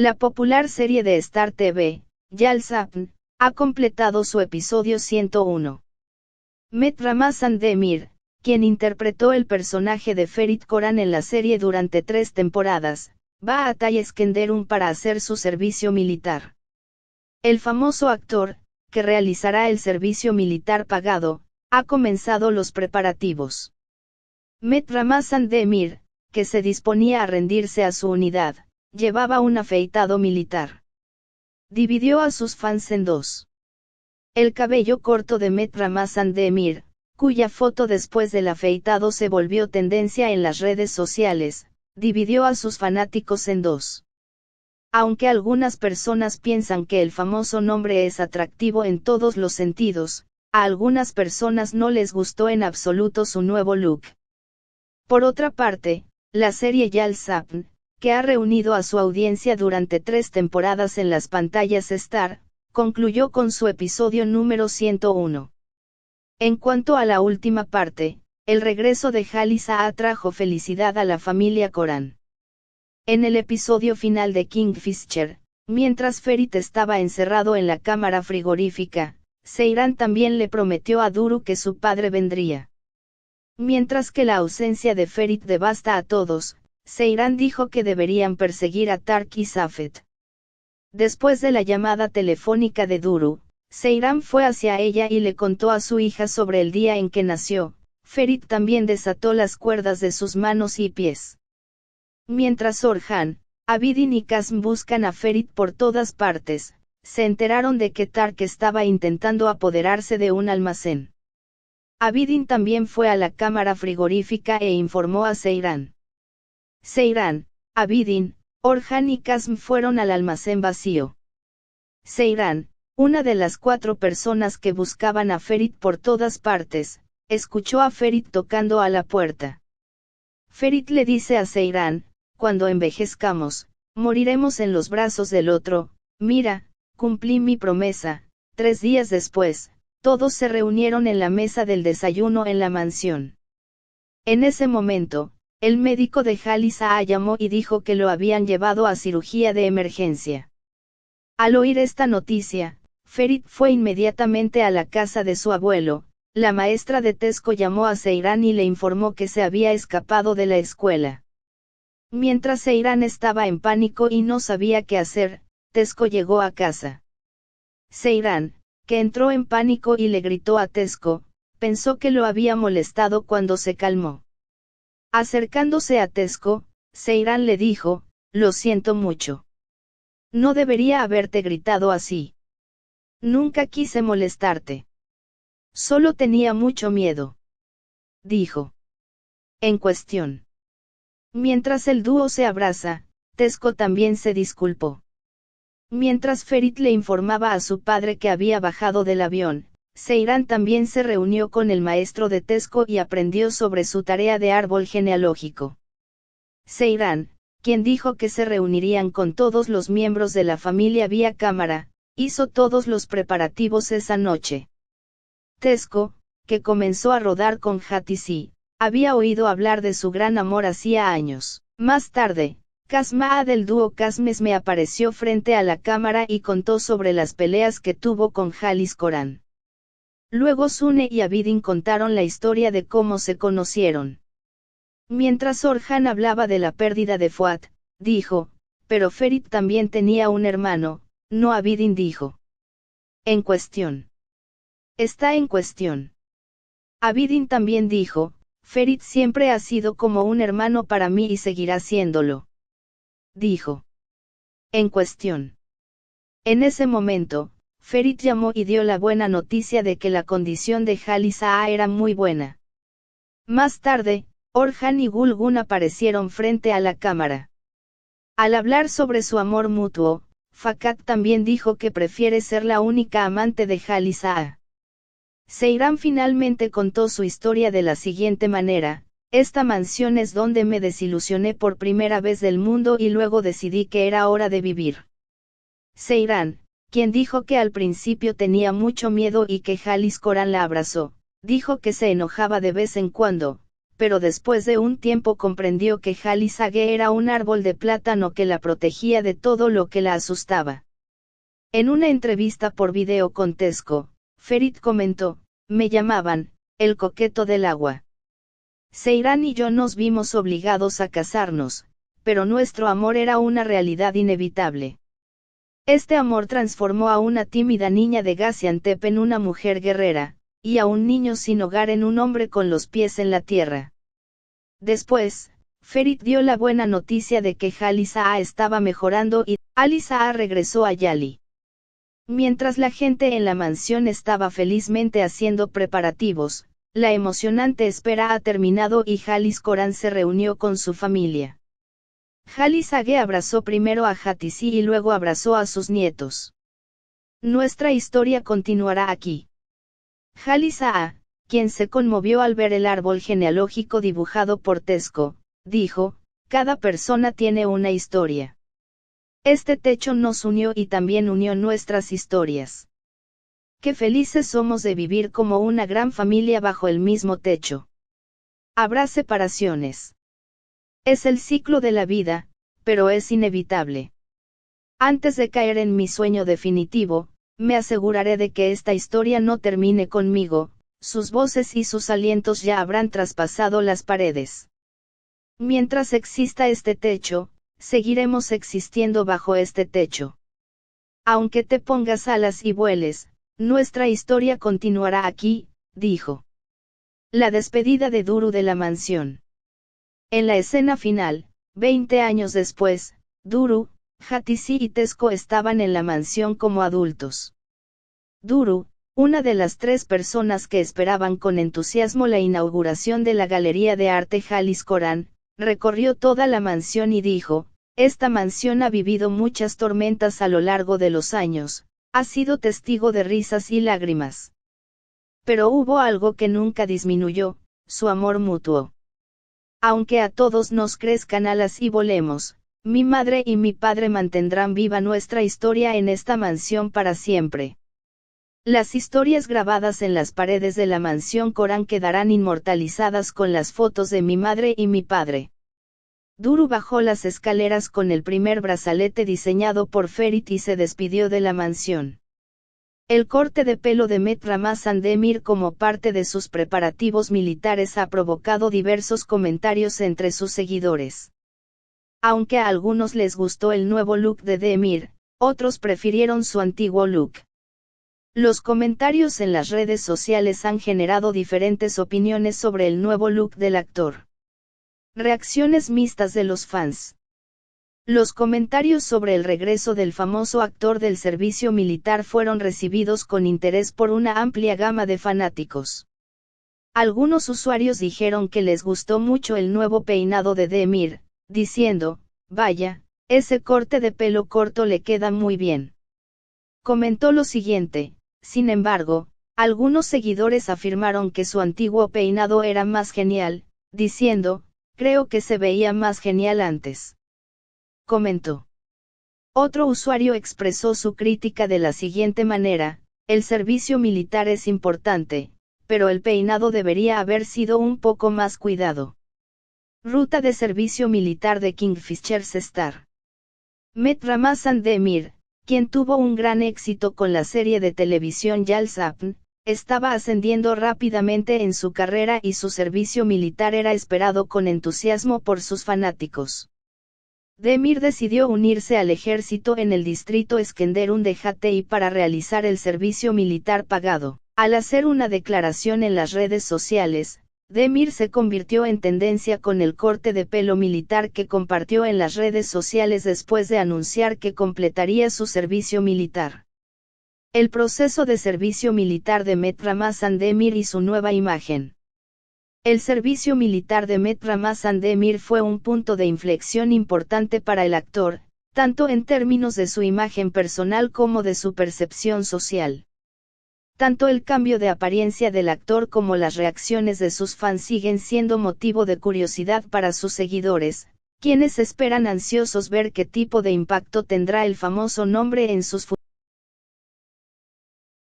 La popular serie de Star TV, Yal Sapn, ha completado su episodio 101. Met Ramazan Demir, quien interpretó el personaje de Ferit Koran en la serie durante 3 temporadas, va a Tay Eskenderun para hacer su servicio militar. El famoso actor, que realizará el servicio militar pagado, ha comenzado los preparativos. Met Ramazan Demir, que se disponía a rendirse a su unidad, llevaba un afeitado militar. Dividió a sus fans en dos. El cabello corto de Met Ramazan Demir, cuya foto después del afeitado se volvió tendencia en las redes sociales, dividió a sus fanáticos en dos. Aunque algunas personas piensan que el famoso nombre es atractivo en todos los sentidos, a algunas personas no les gustó en absoluto su nuevo look. Por otra parte, la serie Yal Sapn, que ha reunido a su audiencia durante 3 temporadas en las pantallas Star, concluyó con su episodio número 101. En cuanto a la última parte, el regreso de Jalisa trajo felicidad a la familia Koran. En el episodio final de Kingfisher, mientras Ferit estaba encerrado en la cámara frigorífica, Seyran también le prometió a Duru que su padre vendría. Mientras que la ausencia de Ferit devasta a todos, Seyran dijo que deberían perseguir a Tark y Safet. Después de la llamada telefónica de Duru, Seyran fue hacia ella y le contó a su hija sobre el día en que nació. Ferit también desató las cuerdas de sus manos y pies. Mientras Orhan, Abidin y Kasm buscan a Ferit por todas partes, se enteraron de que Tark estaba intentando apoderarse de un almacén. Abidin también fue a la cámara frigorífica e informó a Seyran. Seyran, Abidin, Orhan y Kasm fueron al almacén vacío. Seyran, una de las 4 personas que buscaban a Ferit por todas partes, escuchó a Ferit tocando a la puerta. Ferit le dice a Seyran, cuando envejezcamos, moriremos en los brazos del otro. Mira, cumplí mi promesa. 3 días después, todos se reunieron en la mesa del desayuno en la mansión. En ese momento, el médico de Jalisa llamó y dijo que lo habían llevado a cirugía de emergencia. Al oír esta noticia, Ferit fue inmediatamente a la casa de su abuelo. La maestra de Tesco llamó a Seyran y le informó que se había escapado de la escuela. Mientras Seyran estaba en pánico y no sabía qué hacer, Tesco llegó a casa. Seyran, que entró en pánico y le gritó a Tesco, pensó que lo había molestado cuando se calmó. Acercándose a Tesco, Seyran le dijo, lo siento mucho. No debería haberte gritado así. Nunca quise molestarte. Solo tenía mucho miedo. Dijo. En cuestión. Mientras el dúo se abraza, Tesco también se disculpó. Mientras Ferit le informaba a su padre que había bajado del avión, Seyran también se reunió con el maestro de Tesco y aprendió sobre su tarea de árbol genealógico. Seyran, quien dijo que se reunirían con todos los miembros de la familia vía cámara, hizo todos los preparativos esa noche. Tesco, que comenzó a rodar con Hatisi, había oído hablar de su gran amor hacía años. Más tarde, Kasma del dúo Kasmes me apareció frente a la cámara y contó sobre las peleas que tuvo con Jalis Koran. Luego Sune y Abidin contaron la historia de cómo se conocieron. Mientras Orhan hablaba de la pérdida de Fuat, dijo, pero Ferit también tenía un hermano, no. Abidin dijo. En cuestión. Está en cuestión. Abidin también dijo, Ferit siempre ha sido como un hermano para mí y seguirá siéndolo. Dijo. En cuestión. En ese momento, Ferit llamó y dio la buena noticia de que la condición de Jalisa era muy buena. Más tarde, Orhan y Gulgun aparecieron frente a la cámara. Al hablar sobre su amor mutuo, Fakat también dijo que prefiere ser la única amante de Jalisa. Seyran finalmente contó su historia de la siguiente manera: esta mansión es donde me desilusioné por primera vez del mundo y luego decidí que era hora de vivir. Seyran, quien dijo que al principio tenía mucho miedo y que Jalis Koran la abrazó, dijo que se enojaba de vez en cuando, pero después de un tiempo comprendió que Halis Sage era un árbol de plátano que la protegía de todo lo que la asustaba. En una entrevista por video con Tesco, Ferit comentó: "Me llamaban, el coqueto del agua. Seyran y yo nos vimos obligados a casarnos, pero nuestro amor era una realidad inevitable. Este amor transformó a una tímida niña de Gaziantep en una mujer guerrera, y a un niño sin hogar en un hombre con los pies en la tierra". Después, Ferit dio la buena noticia de que Halis Sage estaba mejorando y Halis Sage regresó a Yali. Mientras la gente en la mansión estaba felizmente haciendo preparativos, la emocionante espera ha terminado y Halis Coran se reunió con su familia. Halis Sage abrazó primero a Hatisi y luego abrazó a sus nietos. Nuestra historia continuará aquí. Halis Sage, quien se conmovió al ver el árbol genealógico dibujado por Tesco, dijo: "Cada persona tiene una historia. Este techo nos unió y también unió nuestras historias. Qué felices somos de vivir como una gran familia bajo el mismo techo. Habrá separaciones. Es el ciclo de la vida, pero es inevitable. Antes de caer en mi sueño definitivo, me aseguraré de que esta historia no termine conmigo, sus voces y sus alientos ya habrán traspasado las paredes. Mientras exista este techo, seguiremos existiendo bajo este techo. Aunque te pongas alas y vueles, nuestra historia continuará aquí", dijo. La despedida de Duru de la mansión. En la escena final, 20 años después, Duru, Hatisi y Tesco estaban en la mansión como adultos. Duru, una de las 3 personas que esperaban con entusiasmo la inauguración de la Galería de Arte Halis Coran, recorrió toda la mansión y dijo: "Esta mansión ha vivido muchas tormentas a lo largo de los años, ha sido testigo de risas y lágrimas. Pero hubo algo que nunca disminuyó: su amor mutuo. Aunque a todos nos crezcan alas y volemos, mi madre y mi padre mantendrán viva nuestra historia en esta mansión para siempre. Las historias grabadas en las paredes de la mansión Coran quedarán inmortalizadas con las fotos de mi madre y mi padre". Duru bajó las escaleras con el primer brazalete diseñado por Ferit y se despidió de la mansión. El corte de pelo de Met Ramazan Demir como parte de sus preparativos militares ha provocado diversos comentarios entre sus seguidores. Aunque a algunos les gustó el nuevo look de Demir, otros prefirieron su antiguo look. Los comentarios en las redes sociales han generado diferentes opiniones sobre el nuevo look del actor. Reacciones mixtas de los fans. Los comentarios sobre el regreso del famoso actor del servicio militar fueron recibidos con interés por una amplia gama de fanáticos. Algunos usuarios dijeron que les gustó mucho el nuevo peinado de Demir, diciendo: "Vaya, ese corte de pelo corto le queda muy bien". Comentó lo siguiente: "Sin embargo, algunos seguidores afirmaron que su antiguo peinado era más genial, diciendo: creo que se veía más genial antes". Comentó. Otro usuario expresó su crítica de la siguiente manera: "El servicio militar es importante, pero el peinado debería haber sido un poco más cuidado". Ruta de servicio militar de Kingfisher's Star. Met Ramazan Demir, quien tuvo un gran éxito con la serie de televisión Yalsapn, estaba ascendiendo rápidamente en su carrera y su servicio militar era esperado con entusiasmo por sus fanáticos. Demir decidió unirse al ejército en el distrito Eskenderun de Hatay para realizar el servicio militar pagado. Al hacer una declaración en las redes sociales, Demir se convirtió en tendencia con el corte de pelo militar que compartió en las redes sociales después de anunciar que completaría su servicio militar. El proceso de servicio militar de Met Ramazan Demir y su nueva imagen. El servicio militar de Met Ramazan Demir fue un punto de inflexión importante para el actor, tanto en términos de su imagen personal como de su percepción social. Tanto el cambio de apariencia del actor como las reacciones de sus fans siguen siendo motivo de curiosidad para sus seguidores, quienes esperan ansiosos ver qué tipo de impacto tendrá el famoso nombre en sus